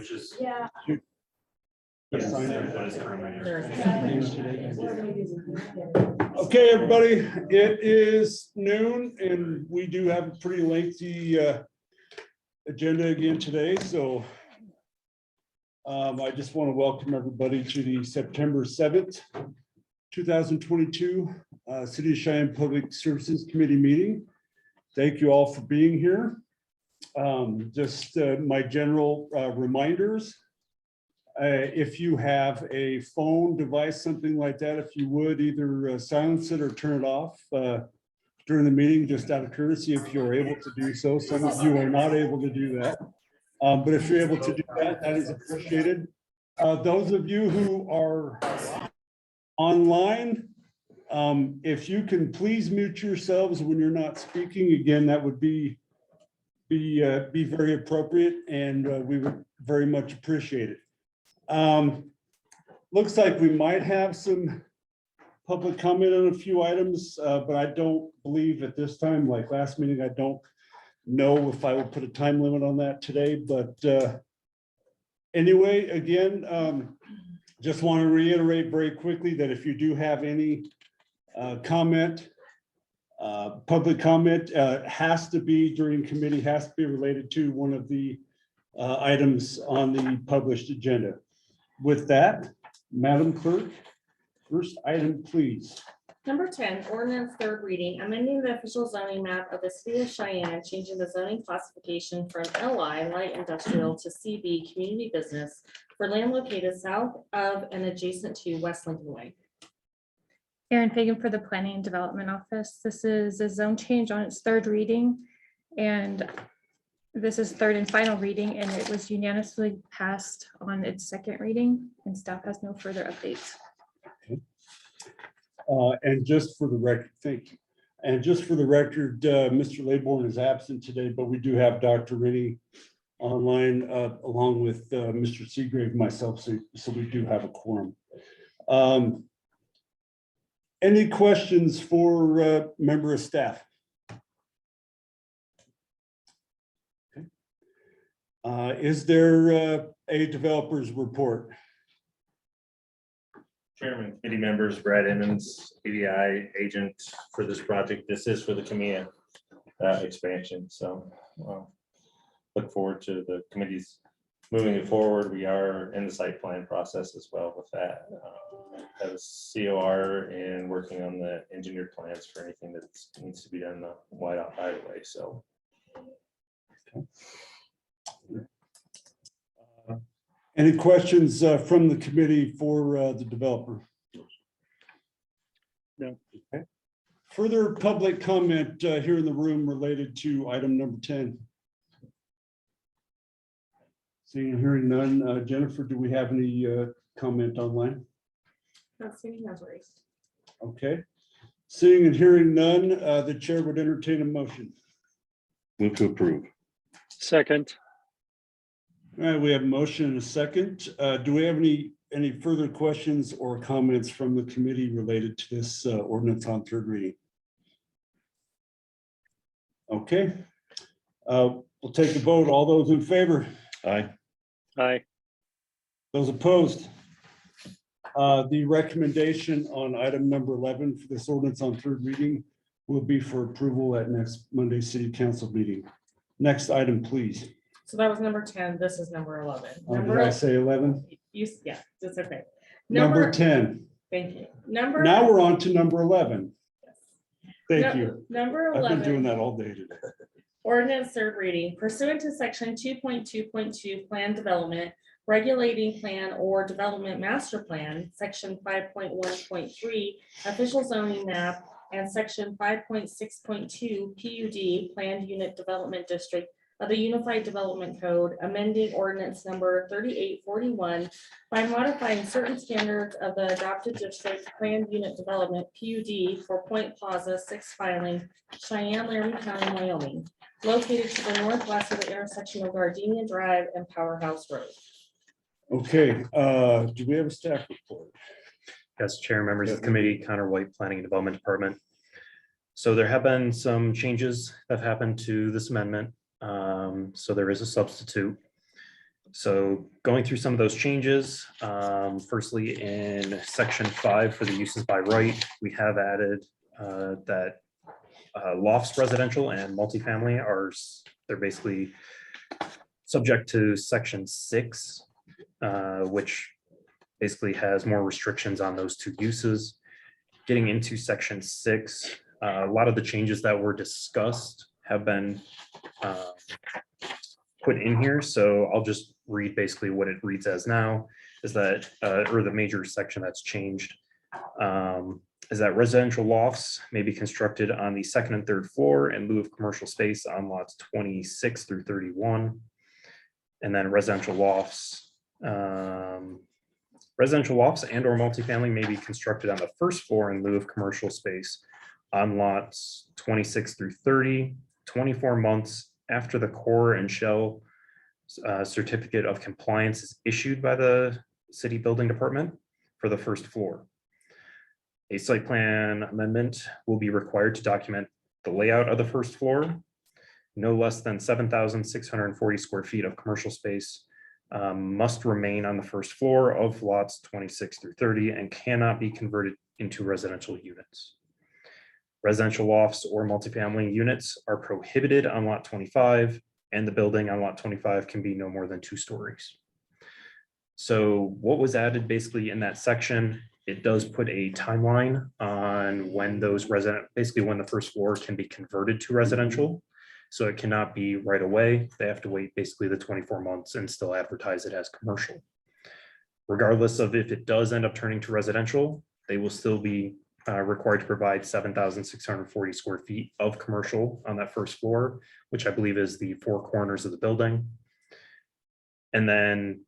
which is. Yeah. Yes, Sign it. what is currently. Okay, everybody, it is noon and we do have a pretty lengthy agenda again today, so I just want to welcome everybody to the September 7th, 2022 City of Cheyenne Public Services Committee meeting. Thank you all for being here. Just my general reminders. If you have a phone device, something like that, if you would either silence it or turn it off during the meeting, just out of courtesy, if you're able to do so. Some of you are not able to do that. But if you're able to do that, that is appreciated. Those of you who are online, if you can please mute yourselves when you're not speaking, again, that would be very appropriate, and we would very much appreciate it. Looks like we might have some public comment on a few items, but I don't believe at this time, like last meeting, I don't know if I will put a time limit on that today, but anyway, again, just want to reiterate very quickly that if you do have any comment, public comment has to be during committee, has to be related to one of the items on the published agenda. With that, Madam Clerk, first item, please. Number 10, ordinance third reading, amending the official zoning map of the city of Cheyenne, changing the zoning classification from LI light industrial to CB community business for land located south of and adjacent to West Lincoln Way. Erin Fagan for the Planning and Development Office. This is a zone change on its third reading, and this is third and final reading, and it was unanimously passed on its second reading, and staff has no further updates. And just for the record, thank you. And just for the record, Mr. Laybourne is absent today, but we do have Dr. Rennie online along with Mr. Seagrave, myself, so we do have a quorum. Any questions for member of staff? Is there a developer's report? Chairman, committee members, Brad Emmons, ADI agent for this project. This is for the Camilla expansion. So look forward to the committees moving it forward. We are in the site plan process as well with that. Have a COR and working on the engineered plans for anything that needs to be done in the Whiteout highway. So. Any questions from the committee for the developer? No. Okay. Further public comment here in the room related to item number 10. Seeing and hearing none. Jennifer, do we have any comment online? Not seeing hands raised. Okay. Seeing and hearing none, the chair would entertain a motion. Move to approve. Second. All right, we have a motion and a second. Do we have any further questions or comments from the committee related to this ordinance on third reading? Okay. We'll take the vote. All those in favor? Aye. Aye. Those opposed? The recommendation on item number 11 for this ordinance on third reading will be for approval at next Monday City Council meeting. Next item, please. So that was number 10. This is number 11. Did I say 11? Yeah, that's okay. Number 10. Thank you. Now we're on to number 11. Thank No- you. Number I've been doing 11, that all day today. ordinance third reading pursuant to section 2.2.2 plan development, regulating plan or development master plan, section 5.1.3 official zoning map, and section 5.6.2 PUD planned unit development district of the Unified Development Code, amending ordinance number 3841 by modifying certain standards of the adopted district planned unit development PUD for Point Plaza 6 filing, Cheyenne, Laramie County, Wyoming, located to the northwest of the intersection of Gardenia Drive and Powerhouse Road. Okay, do we have a staff report? Yes, Chair, members of the committee, Connor White, Planning and Development Department. So there have been some changes that have happened to this amendment. So there is a substitute. So going through some of those changes, firstly, in section 5 for the uses by right, we have added that lofts residential and multifamily they're basically subject to section 6, which basically has more restrictions on those two uses. Getting into section 6, a lot of the changes that were discussed have been put in here. So I'll just read basically what it reads as now, is that, or the major section that's changed, is that residential lofts may be constructed on the second and third floor in lieu of commercial space on lots 26 through 31. And then residential lofts and or multifamily may be constructed on the first floor in lieu of commercial space on lots 26 through 30, 24 months after the core and shell certificate of compliance is issued by the city building department for the first floor. A site plan amendment will be required to document the layout of the first floor. No less than 7,640 square feet of commercial space must remain on the first floor of lots 26 through 30 and cannot be converted into residential units. Residential lofts or multifamily units are prohibited on lot 25, and the building on lot 25 can be no more than 2 stories. So what was added basically in that section, it does put a timeline on when those basically when the first floor can be converted to residential. So it cannot be right away. They have to wait basically the 24 months and still advertise it as commercial. Regardless of if it does end up turning to residential, they will still be required to provide 7,640 square feet of commercial on that first floor, which I believe is the 4 corners of the building. And then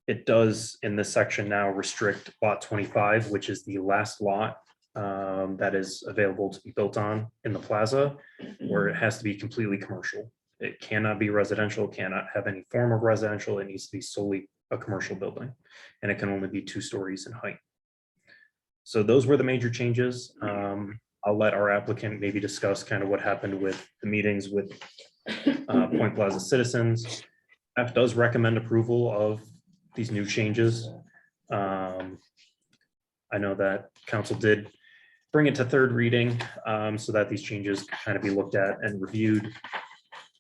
it does in this section now restrict lot 25, which is the last lot that is available to be built on in the plaza, where it has to be completely commercial. It cannot be residential, cannot have any form of residential. It needs to be solely a commercial building, and it can only be 2 stories in height. So those were the major changes. I'll let our applicant maybe discuss kind of what happened with the meetings with Point Plaza citizens. Staff does recommend approval of these new changes. I know that council did bring it to 3rd reading so that these changes can kind of be looked at and reviewed.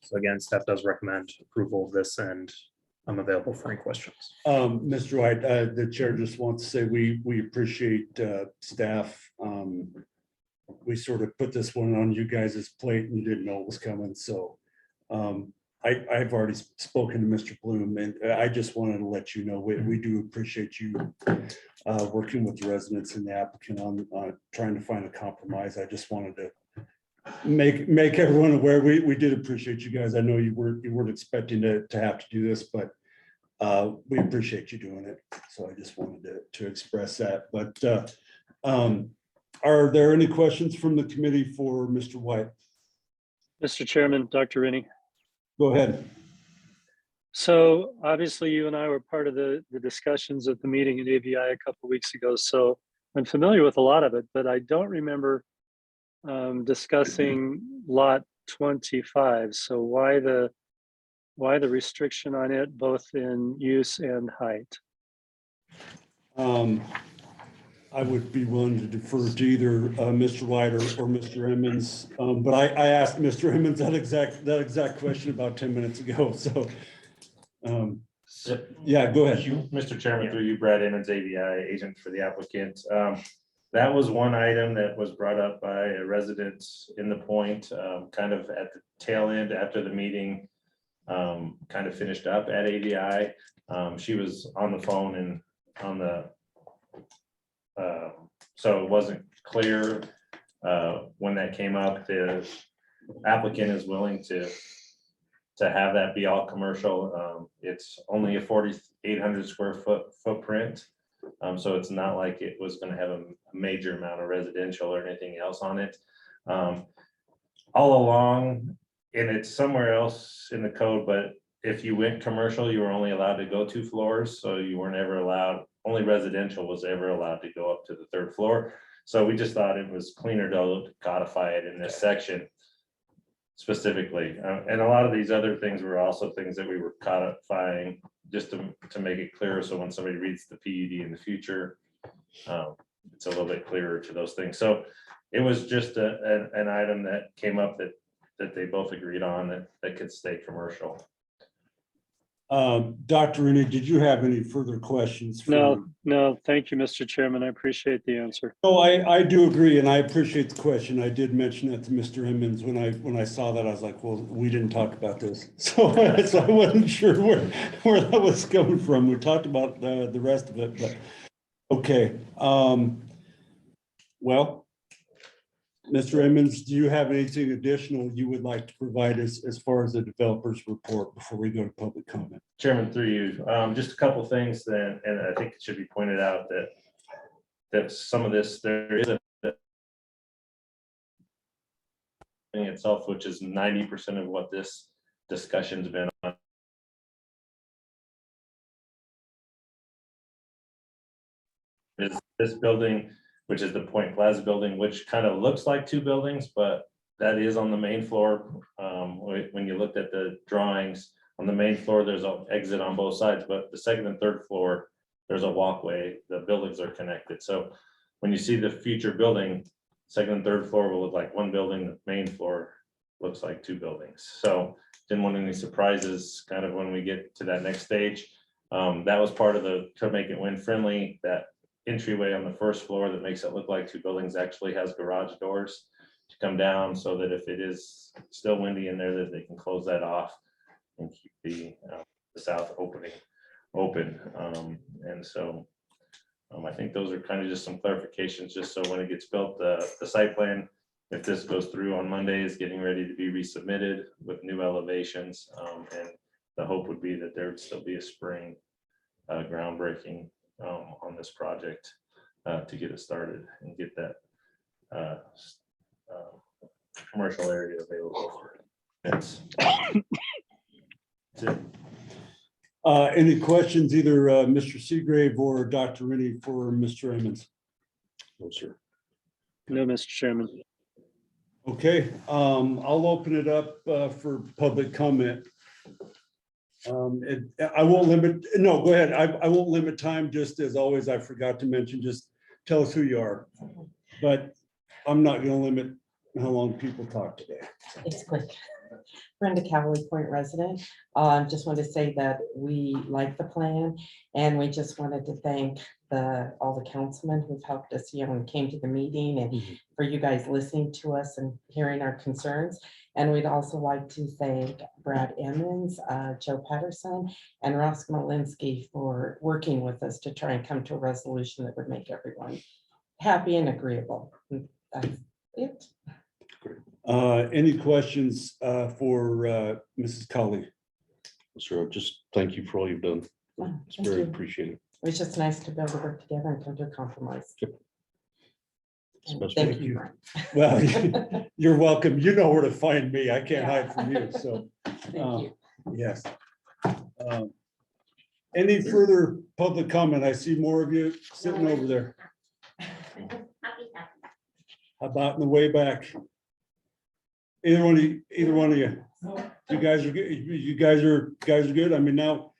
So again, staff does recommend approval of this, and I'm available for any questions. Mr. White, the chair just wants to say we appreciate staff. We sort of put this one on you guys' plate and didn't know it was coming. So I've already spoken to Mr. Bloom, and I just wanted to let you know we do appreciate you working with the residents and the applicant on trying to find a compromise. I just wanted to make everyone aware. We did appreciate you guys. I know you weren't expecting to have to do this, but we appreciate you doing it. So I just wanted to express that. But are there any questions from the committee for Mr. White? Mr. Chairman, Dr. Rennie. Go ahead. So obviously you and I were part of the discussions at the meeting at AVI a couple of weeks ago. So I'm familiar with a lot of it, but I don't remember discussing lot 25. So why the restriction on it, both in use and height? I would be willing to defer to either Mr. White or Mr. Emmons, but I asked Mr. Emmons that exact question about 10 minutes ago. So yeah, go ahead. Mr. Chairman, through you, Brad Emmons, AVI agent for the applicant. That was one item that was brought up by a resident in the point, kind of at the tail end after the meeting, kind of finished up at AVI. She was on the phone and on the, so it wasn't clear when that came up. The applicant is willing to have that be all commercial. It's only a 4,800 square foot footprint. So it's not like it was going to have a major amount of residential or anything else on it. All along, and it's somewhere else in the code, but if you went commercial, you were only allowed to go 2 floors. So you weren't ever allowed, only residential was ever allowed to go up to the 3rd floor. So we just thought it was cleaner to codify it in this section. specifically. And a lot of these other things were also things that we were codifying just to make it clearer. So when somebody reads the PUD in the future, it's a little bit clearer to those things. So it was just an item that came up that they both agreed on that could stay commercial. Dr. Rennie, did you have any further questions? for- No, thank you, Mr. Chairman. I appreciate the answer. No, I do agree, and I appreciate the question. I did mention that to Mr. Emmons when I saw that. I was like, well, we didn't talk about this. So I wasn't sure where that was coming from. We talked about the rest of it, but okay. Well, Mr. Emmons, do you have anything additional you would like to provide us as far as the developer's report before we go to public comment? Chairman, through you, just a couple things then, and I think it should be pointed out that some of this, there is a thing itself, which is 90% of what this discussion's been on. Is this building, which is the Point Plaza building, which kind of looks like two buildings, but that is on the main floor. When you looked at the drawings, on the main floor, there's an exit on both sides, but the second and third floor, there's a walkway. The buildings are connected. So when you see the future building, second and third floor will look like one building, the main floor looks like two buildings. So didn't want any surprises kind of when we get to that next stage. That was part of to make it wind friendly, that entryway on the first floor that makes it look like two buildings actually has garage doors to come down, so that if it is still windy in there, that they can close that off and keep the south opening open. And so I think those are kind of just some clarifications, just so when it gets built, the site plan, if this goes through on Monday, is getting ready to be resubmitted with new elevations. And the hope would be that there would still be a spring groundbreaking on this project to get it started and get that commercial area available for events. That's it. Any questions, either Mr. Seagrave or Dr. Rennie for Mr. Emmons? No, sir. No, Mr. Chairman. Okay, I'll open it up for public comment. I won't limit, no, go ahead. I won't limit time, just as always, I forgot to mention, just tell us who you are. But I'm not gonna limit how long people talk today. It's quick. Brenda Cowley, Point resident. Just wanted to say that we like the plan, and we just wanted to thank all the councilmen who've helped us, and came to the meeting, and for you guys listening to us and hearing our concerns. And we'd also like to thank Brad Emmons, Joe Patterson, and Ross Malinsky for working with us to try and come to a resolution that would make everyone happy and agreeable. That's it. Any questions for Mrs. Colley? Sir, just thank you for all you've done. It's Thank very you. appreciated. It was just nice to be able to work together and come to a compromise. It's the best Thank way. you. Well, you're welcome. You know where to find me. I can't hide from you, so, Thank you. yes. Any further public comment? I see more of you sitting over there. How about in the way back? Either one of you. You guys are good. You guys are good. I mean, now,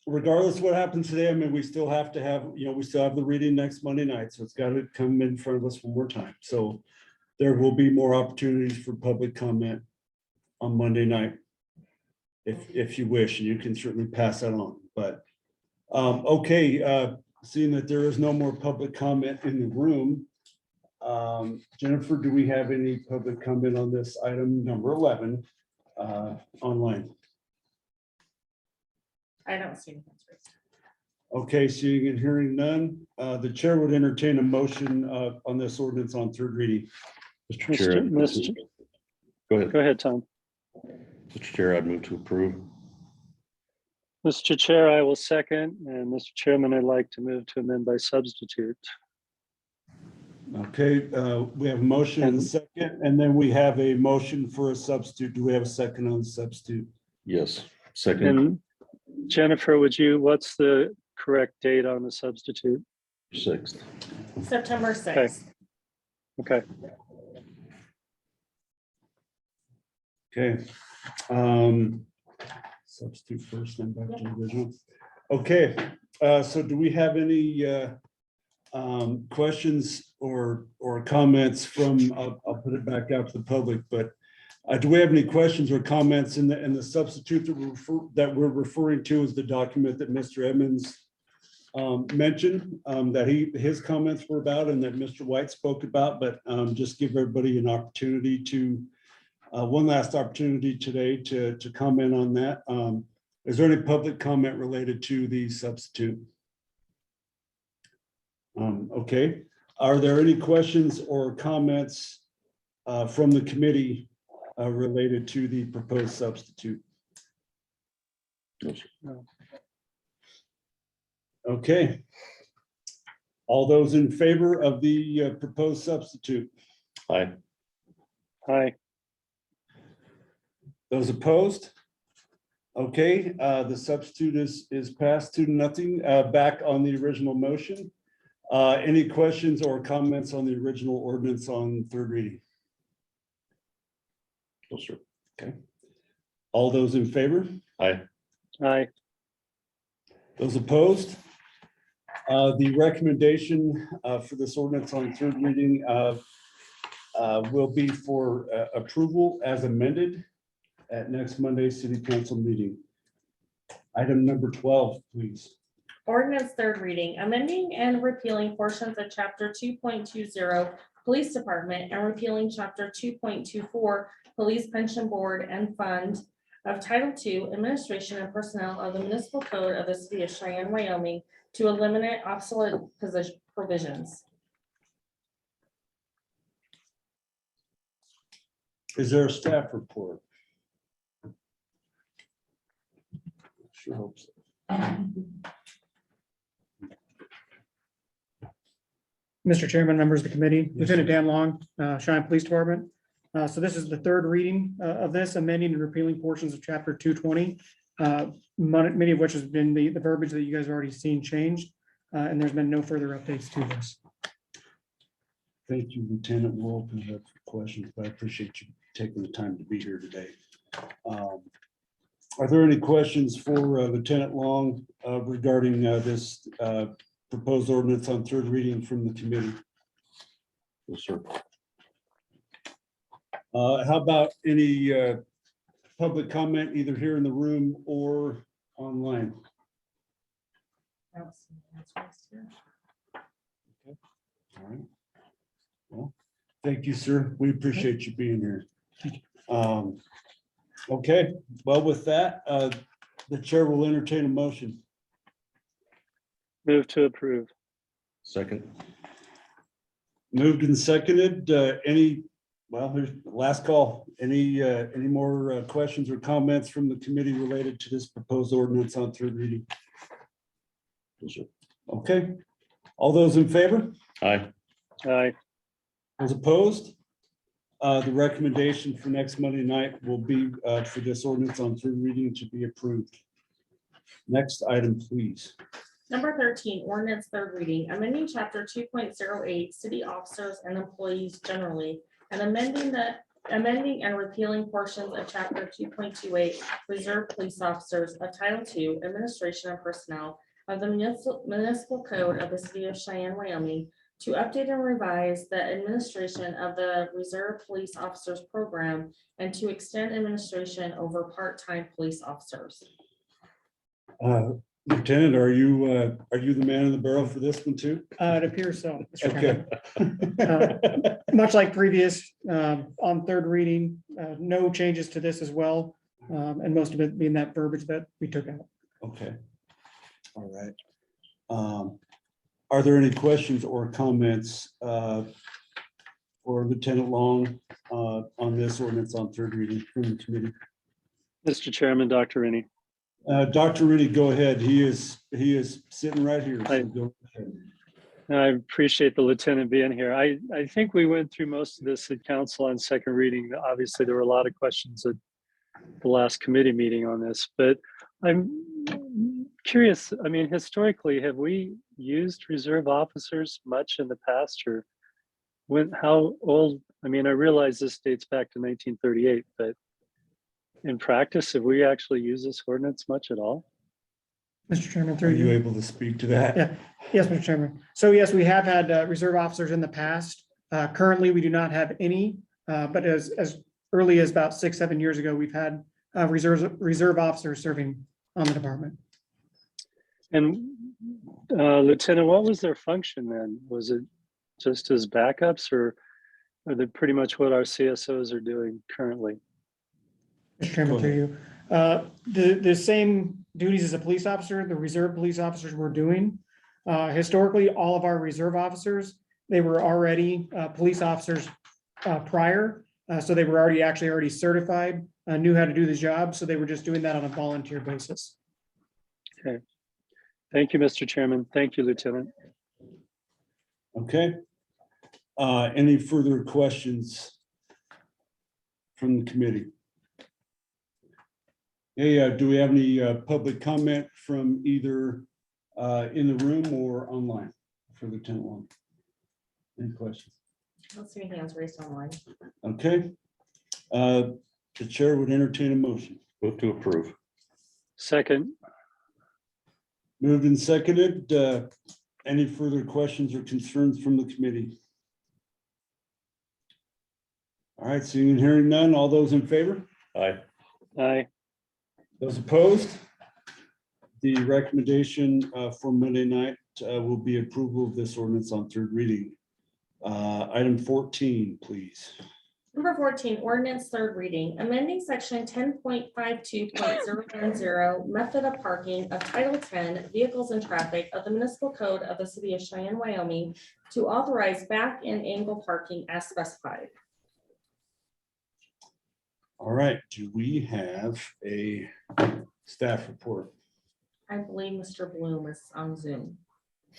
regardless of what happens today, I mean, we still have to have, we still have the reading next Monday night, so it's got to come in front of us one more time. So there will be more opportunities for public comment on Monday night, if you wish, and you can certainly pass that on. But okay, seeing that there is no more public comment in the room, Jennifer, do we have any public comment on this item number 11 online? I don't see anything. Okay, seeing and hearing none, the chair would entertain a motion on this ordinance on third reading. Mr. Chair. Mr. Go ahead. Go ahead, Tom. Mr. Chair, I'd move to approve. Mr. Chair, I will second, and Mr. Chairman, I'd like to move to amend by substitute. Okay, we have a motion and a second, and then we have a motion for a substitute. Do we have a second on the substitute? Yes. Second, And Jennifer, what's the correct date on the substitute? 6th. September 6th. Okay. Okay. Substitute first, then back to the original. Okay, so do we have any questions or comments from, I'll put it back out to the public, but do we have any questions or comments in the substitute that we're referring to as the document that Mr. Edmonds mentioned, that his comments were about and that Mr. White spoke about, but just give everybody an opportunity to, one last opportunity today to comment on that. Is there any public comment related to the substitute? Okay, are there any questions or comments from the committee related to the proposed substitute? No. Okay. All those in favor of the proposed substitute? Aye. Aye. Those opposed? Okay, the substitute is passed to nothing. Back on the original motion. Any questions or comments on the original ordinance on third reading? No, sir. Okay. All those in favor? Aye. Aye. Those opposed? The recommendation for this ordinance on third reading will be for approval as amended at next Monday's city council meeting. Item number 12, please. Ordinance third reading, amending and repealing portions of chapter 2.20 Police Department and repealing chapter 2.24 Police Pension Board and Fund of Title II Administration and Personnel of the Municipal Code of the City of Cheyenne, Wyoming to eliminate obsolete provisions. Is there a staff report? Sure hope so. Mr. Chairman, members of the committee, Yes, Lieutenant sir. Dan Long, Cheyenne Police Department. So this is the third reading of this, amending and repealing portions of chapter 220. Many of which has been the verbiage that you guys have already seen changed, and there's been no further updates to this. Thank you, Lieutenant. We'll open it up for questions, but I appreciate you taking the time to be here today. Are there any questions for Lieutenant Long regarding this proposed ordinance on third reading from the committee? No, sir. How about any public comment either here in the room or online? All right. Well, thank you, sir. We appreciate you being here. Okay, well, with that, the chair will entertain a motion. Move to approve. Second. Moved and seconded. Here's the last call. Any more questions or comments from the committee related to this proposed ordinance on third reading? No, sir. Okay, all those in favor? Aye. Aye. Those opposed? The recommendation for next Monday night will be for this ordinance on third reading to be approved. Next item, please. Number 13, ordinance third reading, amending chapter 2.08 city officers and employees generally, and amending and repealing portions of chapter 2.28 reserve police officers of Title II Administration and Personnel of the Municipal Code of the City of Cheyenne, Wyoming, to update and revise the administration of the Reserve Police Officers Program and to extend administration over part-time police officers. Lieutenant, are you the man in the barrel for this one too? It appears so. Mr. Okay. Chairman. Much like previous, on third reading, no changes to this as well, and most of it being that verbiage that we took out. Okay. All right. Are there any questions or comments for Lieutenant Long on this ordinance on third reading from the committee? Mr. Chairman, Dr. Rennie. Dr. Rudy, go ahead. He is sitting right here. so Hi. go ahead. I appreciate the lieutenant being here. I think we went through most of this at council on second reading. Obviously, there were a lot of questions at the last committee meeting on this, but I'm curious. I mean, historically, have we used reserve officers much in the past, or how old? I mean, I realize this dates back to 1938, but in practice, have we actually used this ordinance much at all? Mr. Chairman, Are through you you. able to speak to that? Yeah. Yes, Mr. Chairman. So yes, we have had reserve officers in the past. Currently, we do not have any, but as early as about 6, 7 years ago, we've had reserve officers serving on the department. And Lieutenant, what was their function then? Was it just as backups, or are they pretty much what our CSOs are doing currently? Mr. Chairman, Go through you. The same duties as a police officer, the reserve police officers were doing. Historically, all of our reserve officers, they were already police officers prior. So they were already certified, knew how to do the job. So they were just doing that on a volunteer basis. Okay. Thank you, Mr. Chairman. Thank you, Lieutenant. Okay. Any further questions from the committee? Hey, do we have any public comment from either in the room or online for Lieutenant Long? Any questions? I don't see any hands raised online. Okay. The chair would entertain a motion. Move to approve. Second, Moved and seconded. Any further questions or concerns from the committee? All right, seeing and hearing none, all those in favor? Aye. aye. Those opposed? The recommendation for Monday night will be approval of this ordinance on third reading. Item 14, please. Number 14, ordinance third reading, amending section 10.52.010, method of parking of Title 10, vehicles and traffic of the municipal code of the city of Cheyenne, Wyoming to authorize back and angle parking as specified. All right, do we have a staff report? I believe Mr. Bloom is on Zoom.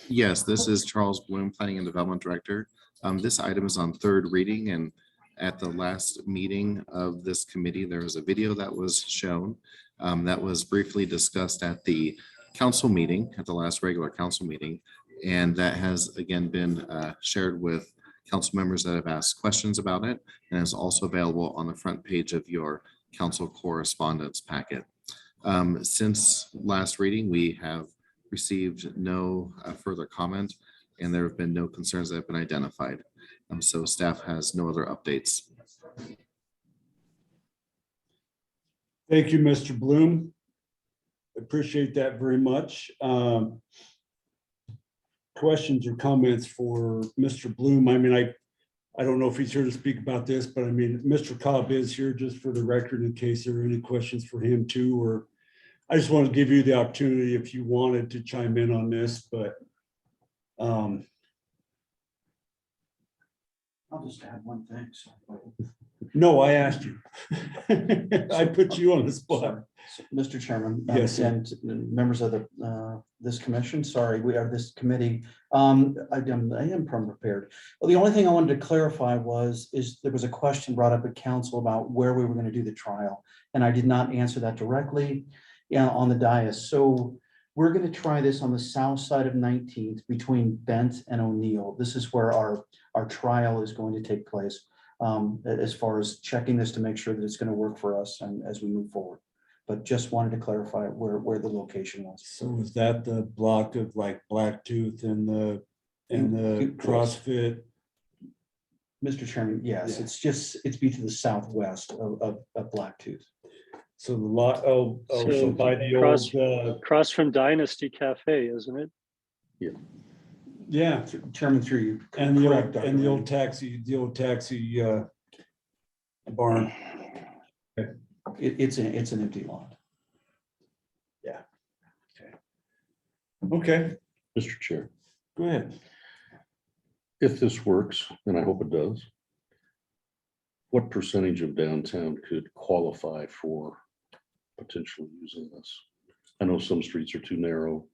Yes, this is Charles Bloom, Planning and Development Director. This item is on third reading, and at the last meeting of this committee, there was a video that was shown that was briefly discussed at the council meeting, at the last regular council meeting. And that has again been shared with council members that have asked questions about it, and is also available on the front page of your council correspondence packet. Since last reading, we have received no further comment, and there have been no concerns that have been identified. So staff has no other updates. Thank you, Mr. Bloom. Appreciate that very much. Questions or comments for Mr. Bloom? I mean, I don't know if he's here to speak about this, but I mean, Mr. Cobb is here just for the record in case there are any questions for him too, or I just want to give you the opportunity if you wanted to chime in on this, but I'll just add one thing. no, I asked you. I put you on the spot. Mr. Chairman. Yes, sir. And members of the, this commission, sorry, we are this committee. I am prepared. Well, the only thing I wanted to clarify is there was a question brought up at council about where we were going to do the trial. And I did not answer that directly on the dais. So we're going to try this on the south side of 19th between Bent and O'Neill. This is where our trial is going to take place, as far as checking this to make sure that it's going to work for us and as we move forward. But just wanted to clarify where the location was. So is that the block of like Blacktooth and the CrossFit? Mr. Chairman, yes, Yeah. it's be to the southwest of Blacktooth. So the lot, so by the Cross- old, across from Dynasty Cafe, isn't it? yeah, Chairman, through you. and the Correct, old, and the Dr. old taxi barn. It's an empty lot. Okay, Mr. Chair, go ahead. if this works, and I hope it does, what percentage of downtown could qualify for potentially using this? I know some streets are too narrow,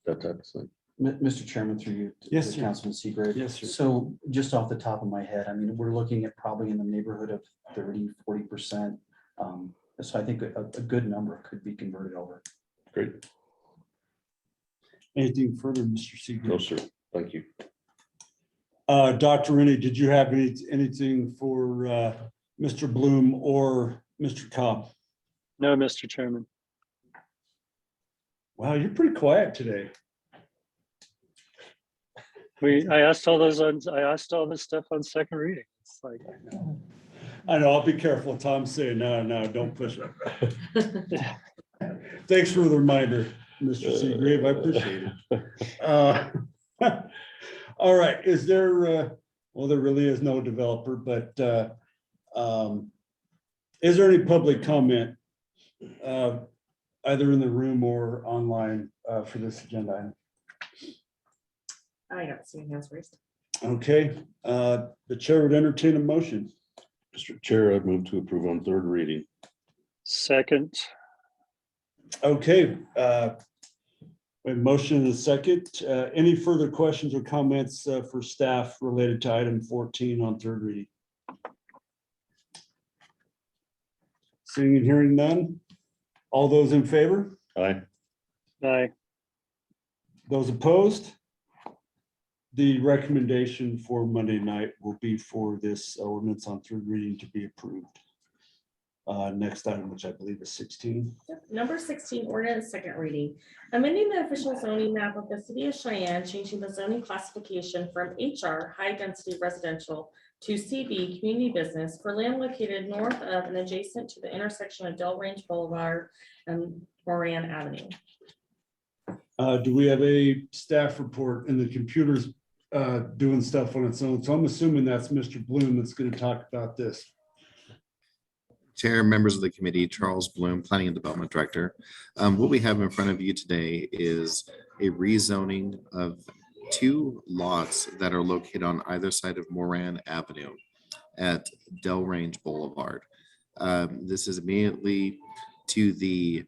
that type of thing. Mr. Chairman, through you. Yes, to sir. Councilman Seagrave. Yes, sir. So just off the top of my head, I mean, we're looking at probably in the neighborhood of 30–40%. So I think a good number could be converted over. Great. Anything further, Mr. Seeger? No, sir. Thank you. Dr. Rennie, did you have anything for Mr. Bloom or Mr. Cobb? No, Mr. Chairman. Wow, you're pretty quiet today. I asked all this stuff on second reading. It's like, I know, I'll be careful. Tom's saying, no, don't push it. Thanks for the reminder, Mr. Seagrave. I appreciate it. All right, is there, well, there really is no developer, but is there any public comment either in the room or online for this agenda item? I got some hands raised. Okay, the chair would entertain a motion. Mr. Chair, I'd move to approve on third reading. second, Okay, we have a motion and a second. Any further questions or comments for staff related to item 14 on third reading? Seeing and hearing none. All those in favor? Aye. aye, Those opposed? The recommendation for Monday night will be for this ordinance on third reading to be approved. Next item, which I believe is 16. Number 16, ordinance second reading, amending the official zoning map of the city of Cheyenne, changing the zoning classification from HR, high density residential, to CB, community business, for land located north of and adjacent to the intersection of Delrange Boulevard and Moran Avenue. Do we have a staff report? And the computer's doing stuff on its own, so I'm assuming that's Mr. Bloom that's going to talk about this. Chair, members of the committee, Charles Bloom, Planning and Development Director. What we have in front of you today is a rezoning of 2 lots that are located on either side of Moran Avenue at Delrange Boulevard. This is immediately to the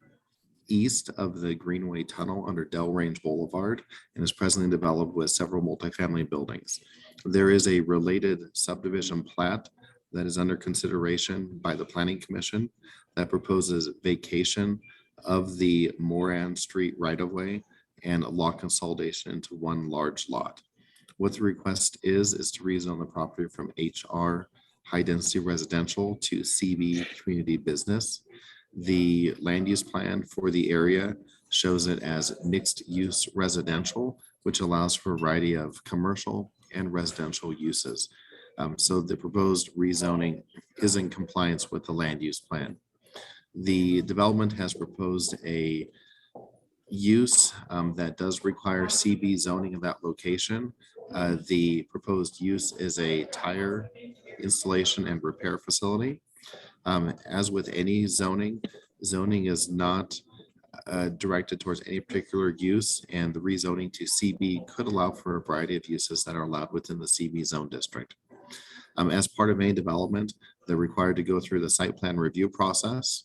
east of the Greenway Tunnel under Delrange Boulevard and is presently developed with several multifamily buildings. There is a related subdivision plat that is under consideration by the Planning Commission that proposes vacation of the Moran Street right-of-way and lot consolidation into one large lot. What the request is to rezone the property from HR high-density residential to CB community business. The land use plan for the area shows it as mixed-use residential, which allows for a variety of commercial and residential uses. So the proposed rezoning is in compliance with the land use plan. The development has proposed a use that does require CB zoning of that location. The proposed use is a tire installation and repair facility. As with any zoning, zoning is not directed towards any particular use, and the rezoning to CB could allow for a variety of uses that are allowed within the CB zone district. As part of any development, they're required to go through the site plan review process,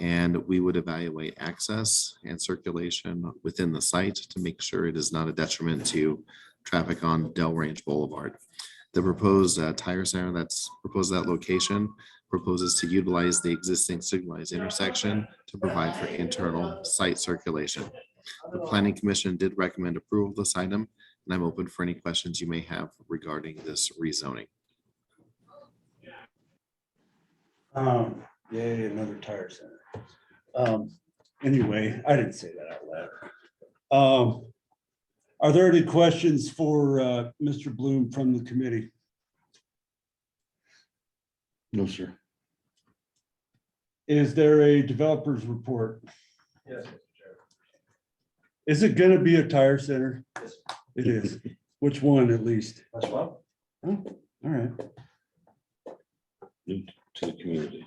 and we would evaluate access and circulation within the site to make sure it is not a detriment to traffic on Delrange Boulevard. The proposed tire center that's proposed at that location proposes to utilize the existing signalized intersection to provide for internal site circulation. The Planning Commission did recommend approval of this item, and I'm open for any questions you may have regarding this rezoning. Yay, another tire center. Anyway, I didn't say that out loud. Are there any questions for Mr. Bloom from the committee? No, sir. Is there a developer's report? Yes. Is it gonna be a tire center? It is. Which one at least? That's well. Oh, all right. To the community.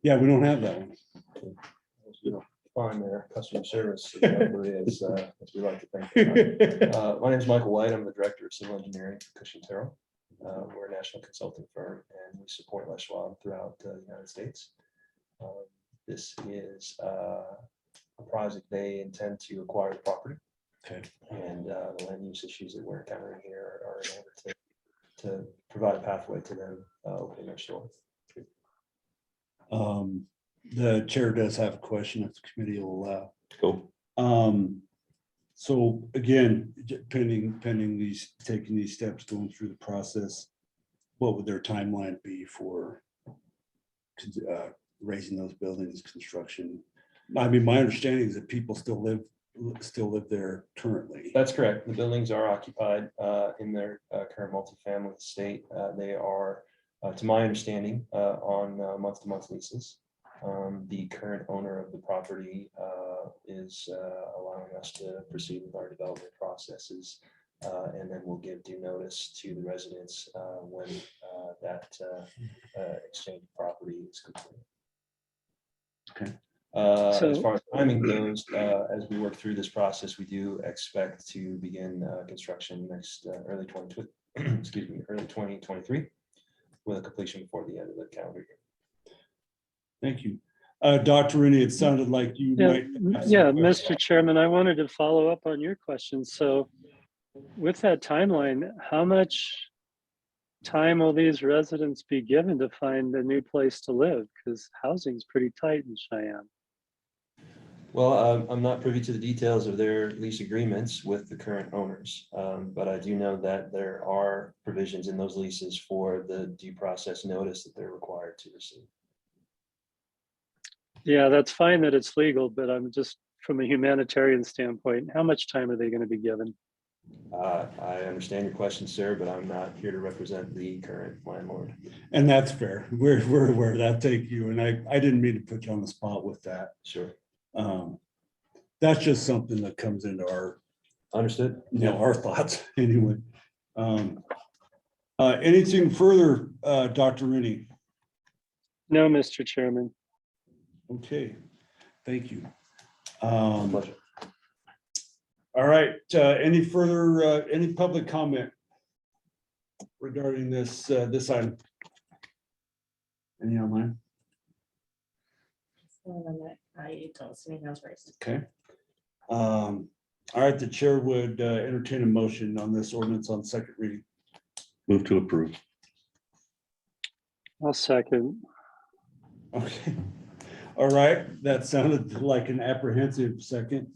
Yeah, we don't have that one. Fine, their customer service is, as we like to think. My name is Michael White. I'm the Director of Civil Engineering for Cushing Terrell. We're a national consulting firm and we support Les Schwab throughout the United States. This is a project they intend to acquire the property. Okay. And the land use issues that we're encountering here are in order to provide a pathway to them opening their store. The chair does have a question if the committee will allow. Go. So again, pending these, taking these steps, going through the process, what would their timeline be for raising those buildings, construction. I mean, my understanding is that people still live there currently. That's correct. The buildings are occupied in their current multifamily state. They are, to my understanding, on month-to-month leases. The current owner of the property is allowing us to proceed with our development processes. And then we'll give due notice to the residents when that exchange of property is complete. Okay. As far as timing goes, as we work through this process, we do expect to begin construction next early 2023 with a completion before the end of the calendar year. Thank you. Dr. Rooney, it sounded like you Yeah, might. have some yeah, questions. Mr. Chairman, I wanted to follow up on your question. So with that timeline, how much time will these residents be given to find a new place to live? Because housing's pretty tight in Cheyenne. Well, I'm not privy to the details of their lease agreements with the current owners, but I do know that there are provisions in those leases for the due process notice that they're required to receive. Yeah, that's fine that it's legal, but I'm just from a humanitarian standpoint, how much time are they going to be given? I understand your question, sir, but I'm not here to represent the current landlord. And that's fair. We're aware of that. Thank you. And I didn't mean to put you on the spot with that. Sure. That's just something that comes into our, Understood. our thoughts anyway. Anything further, Dr. Rooney? No, Mr. Chairman. Okay, thank you. Pleasure. All right, any further, any public comment regarding this item? Any online? I don't see any hands raised. Okay. All right, the chair would entertain a motion on this ordinance on second reading. Move to approve. I'll second. Okay. All right, that sounded like an apprehensive second.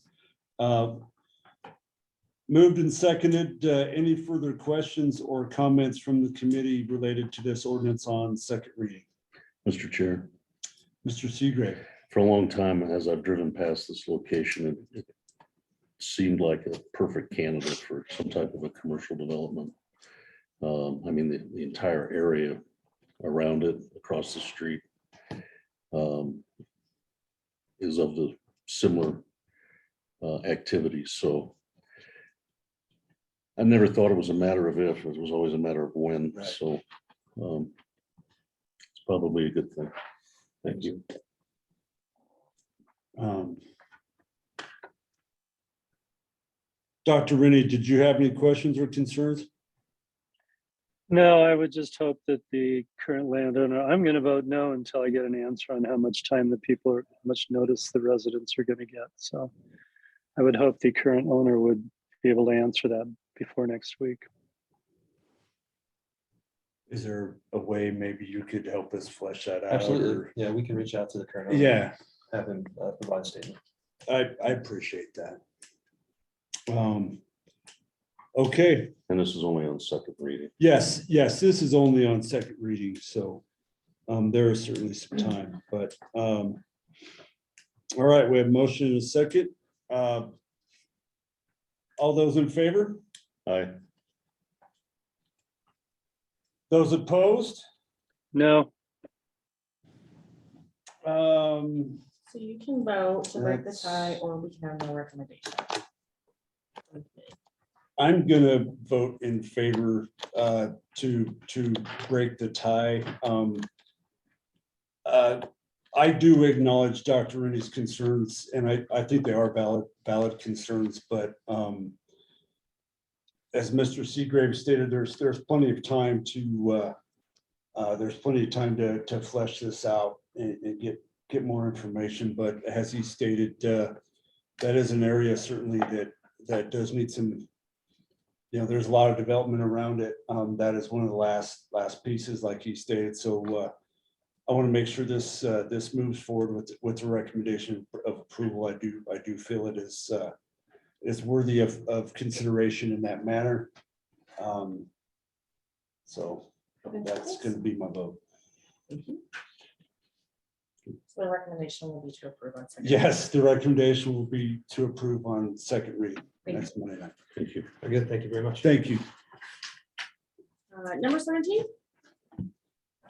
Moved and seconded. Any further questions or comments from the committee related to this ordinance on second reading? Mr. Chair, Mr. Seagrave. for a long time, as I've driven past this location, it seemed like a perfect candidate for some type of a commercial development. I mean, the entire area around it, across the street, is of the similar activities. So I never thought it was a matter of if, it was always a matter of when. Right. So it's probably a good thing. Thank you. Dr. Rennie, did you have any questions or concerns? No, I would just hope that the current landowner, I'm going to vote no until I get an answer on how much time the people are, how much notice the residents are going to get. So I would hope the current owner would be able to answer that before next week. Is there a way maybe you could help us flesh that out? Absolutely. or- Yeah, we can reach out to the current owner, Yeah, have him provide a statement. I appreciate that. Okay, And this is only on second reading. yes, this is only on second reading, so there is certainly some time, but all right, we have motion and a second. All those in favor? Aye. Those opposed? No, So you can vote to break the That's- tie, or we can have no recommendation. I'm gonna vote in favor to break the tie. I do acknowledge Dr. Rennie's concerns, and I think they are valid concerns, but as Mr. Seagrave stated, there's plenty of time to flesh this out and get more information, but as he stated, that is an area certainly that does need some, there's a lot of development around it. That is one of the last pieces, like he stated. So I want to make sure this moves forward with the recommendation of approval. I do feel it is worthy of consideration in that manner. So that's going to be my vote. So the recommendation will be to approve on second. Yes, the recommendation will be to approve on second reading Thank you. next Monday night. Thank you. Very good. Thank you very much. Thank you. Number 17,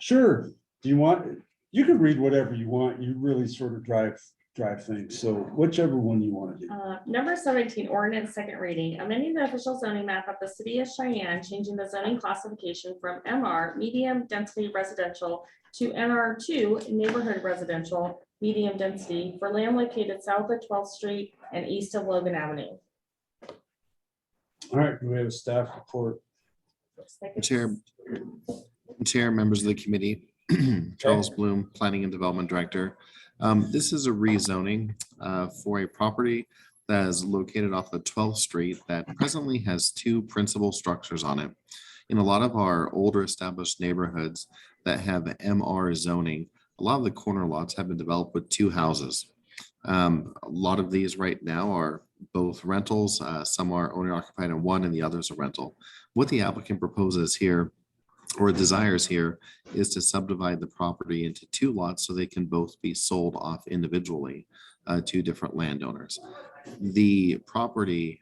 Sure. Do you want, you can read whatever you want. You really sort of drive things. So whichever one you want to do. number 17, ordinance second reading, amending the official zoning map of the city of Cheyenne, changing the zoning classification from MR, medium density residential, to NR2, neighborhood residential, medium density, for land located south of 12th Street and east of Logan Avenue. All right, do we have a staff report? Looks like it's- Chair, members of the committee, Charles Bloom, Planning and Development Director. This is a rezoning for a property that is located off of 12th Street that presently has two principal structures on it. In a lot of our older established neighborhoods that have MR zoning, a lot of the corner lots have been developed with two houses. A lot of these right now are both rentals. Some are owner occupied and one and the other is a rental. What the applicant proposes here or desires here is to subdivide the property into two lots so they can both be sold off individually to different landowners. The property,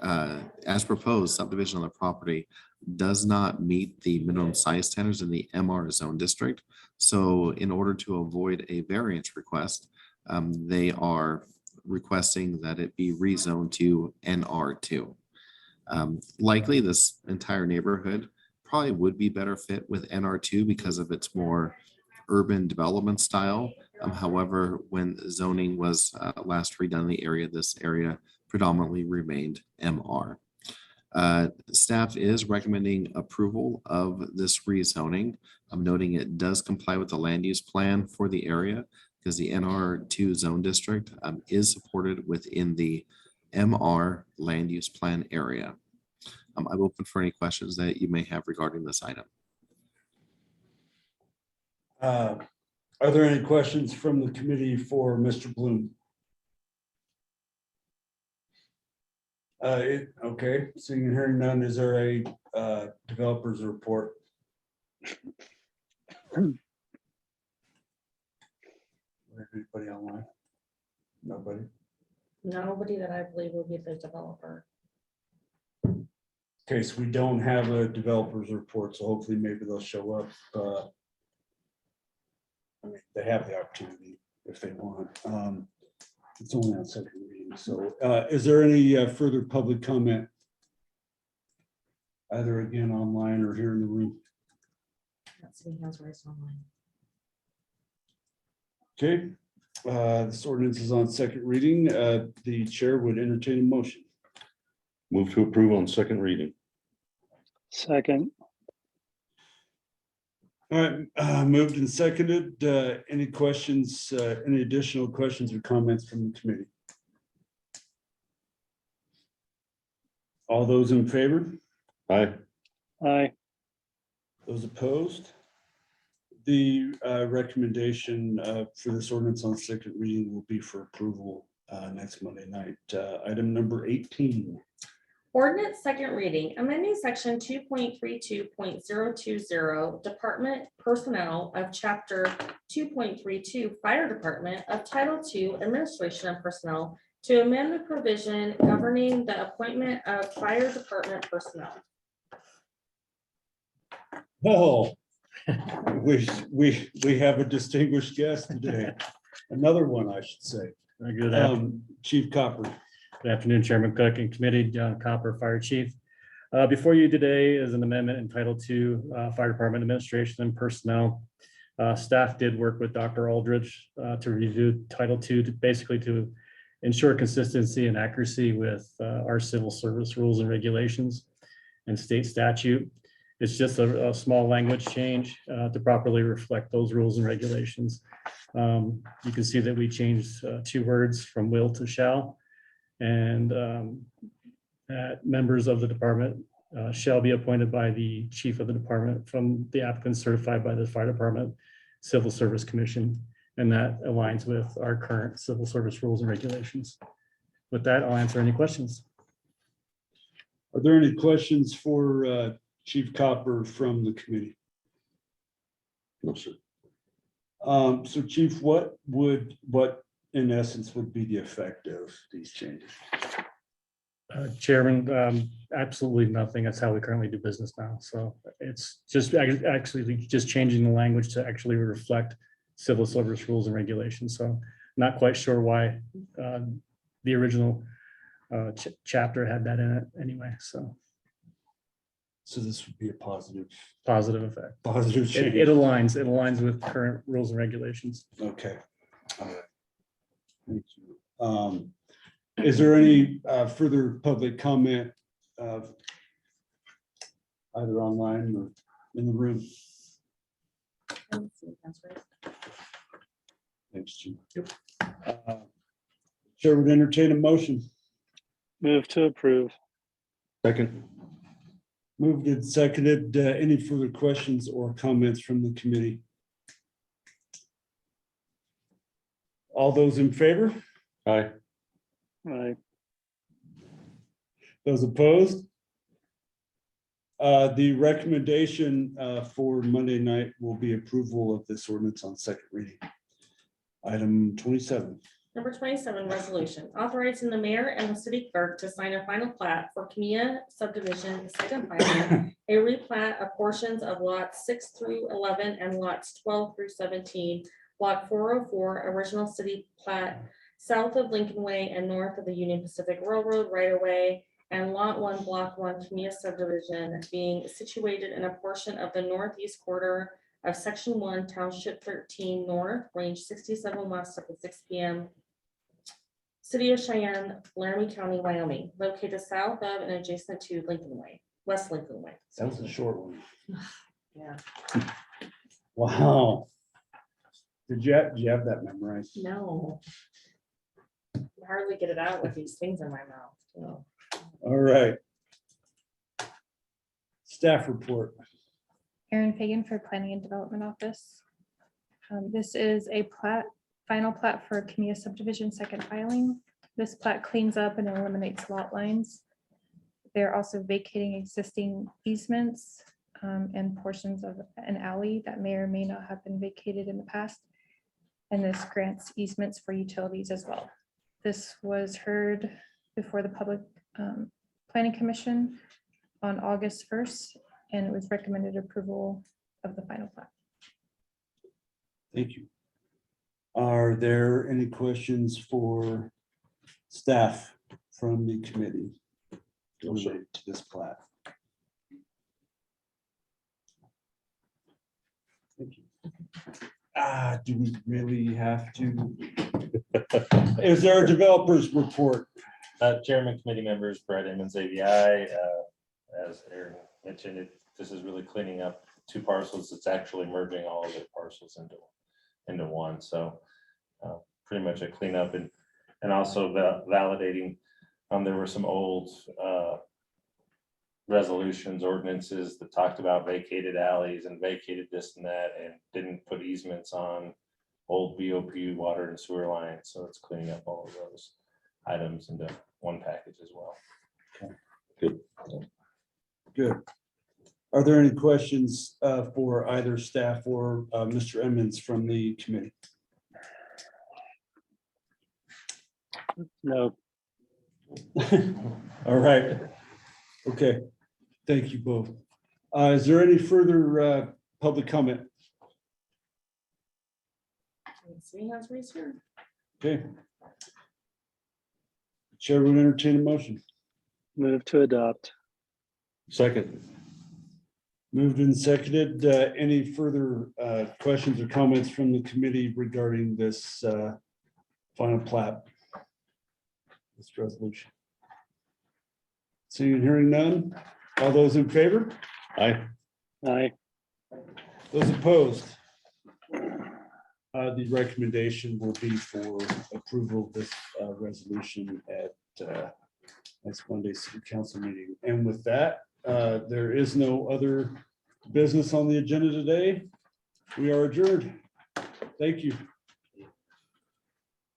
as proposed, subdivision of the property does not meet the minimum size standards in the MR zone district. So in order to avoid a variance request, they are requesting that it be rezoned to NR2. Likely this entire neighborhood probably would be better fit with NR2 because of its more urban development style. However, when zoning was last redone in the area, this area predominantly remained MR. Staff is recommending approval of this rezoning. I'm noting it does comply with the land use plan for the area because the NR2 zone district is supported within the MR land use plan area. I'm open for any questions that you may have regarding this item. Are there any questions from the committee for Mr. Bloom? Okay, seeing and hearing none, is there a developer's report? Anybody online? Nobody? Nobody that I believe will be the developer. Okay, so we don't have a developer's report, so hopefully maybe they'll show up. I mean, they have the opportunity if they want. It's only on second reading. So is there any further public comment? Either again online or here in the room? Not seeing hands raised online. Okay, this ordinance is on second reading. The chair would entertain a motion. Move to approve on second reading. Second, All right, moved and seconded. Any questions, any additional questions or comments from the committee? All those in favor? Aye. aye, Those opposed? The recommendation for this ordinance on second reading will be for approval next Monday night. Item number 18. Ordinance second reading, amending section 2.32.020 Department Personnel of Chapter 2.32 Fire Department of Title II Administration and Personnel to amend the provision governing the appointment of fire department personnel. Oh, we have a distinguished guest today. Another one, I should say. Good afternoon. Chief Copper. Good afternoon, Chairman Cook and Committee, John Copper, Fire Chief. Before you today is an amendment entitled to Fire Department Administration and Personnel. Staff did work with Dr. Aldridge to review Title II, basically to ensure consistency and accuracy with our civil service rules and regulations and state statute. It's just a small language change to properly reflect those rules and regulations. You can see that we changed two words from will to shall. And members of the department shall be appointed by the chief of the department from the applicant certified by the Fire Department Civil Service Commission. And that aligns with our current civil service rules and regulations. With that, I'll answer any questions. Are there any questions for Chief Copper from the committee? No, sir. So Chief, what in essence would be the effect of these changes? Chairman, absolutely nothing. That's how we currently do business now. So it's just actually just changing the language to actually reflect civil service rules and regulations. So not quite sure why the original chapter had that in it anyway. So So this would be a positive effect. Positive It change. aligns with current rules and regulations. Okay. All right. Thank you. Is there any further public comment either online or in the room? Thanks, Chief. Chair would entertain a motion. Move to approve. Second. Moved and seconded. Any further questions or comments from the committee? All those in favor? Aye. Aye. Those opposed? The recommendation for Monday night will be approval of this ordinance on second reading. Item 27. Number 27, resolution authorizing the mayor and the city clerk to sign a final plat for Camilla subdivision second filing, a replat of portions of lots 6 through 11 and lots 12 through 17, block 404, original city plat, south of Lincoln Way and north of the Union Pacific Railroad right of way, and lot 1, block 1, Camilla subdivision being situated in a portion of the northeast quarter of section 1, township 13 north, range 67 west up to 6 p.m. City of Cheyenne, Laramie County, Wyoming, located south of and adjacent to Lincoln Way, West Lincoln Way. That was a short one. Yeah. Wow. Did you have that memorized? No. I hardly get it out with these things in my mouth. So. All right. Staff report. Erin Fagan for Planning and Development Office. This is a final plat for Camilla subdivision second filing. This plat cleans up and eliminates lot lines. They're also vacating existing easements and portions of an alley that may or may not have been vacated in the past. And this grants easements for utilities as well. This was heard before the Public Planning Commission on August 1st, and it was recommended approval of the final plat. Thank you. Are there any questions for staff from the committee related to this plat? Thank you. Do we really have to? Is there a developer's report? Chairman, committee members, Brett Emmons, AVI, as Aaron mentioned, this is really cleaning up two parcels. It's actually merging all of the parcels into one. So pretty much a cleanup and also validating. There were some old resolutions, ordinances that talked about vacated alleys and vacated this and that and didn't put easements on old BOP water and sewer lines. So it's cleaning up all of those items into one package as well. Okay. Good. Are there any questions for either staff or Mr. Emmons from the committee? No. All right. Okay. Thank you both. Is there any further public comment? See, has raised here. Okay. Chair would entertain a motion. Move to adopt. Second. Moved and seconded. Any further questions or comments from the committee regarding this final plat? This resolution. Seeing and hearing none. All those in favor? Aye. Aye. Those opposed? The recommendation will be for approval of this resolution at next Monday's city council meeting. And with that, there is no other business on the agenda today. We are adjourned. Thank you.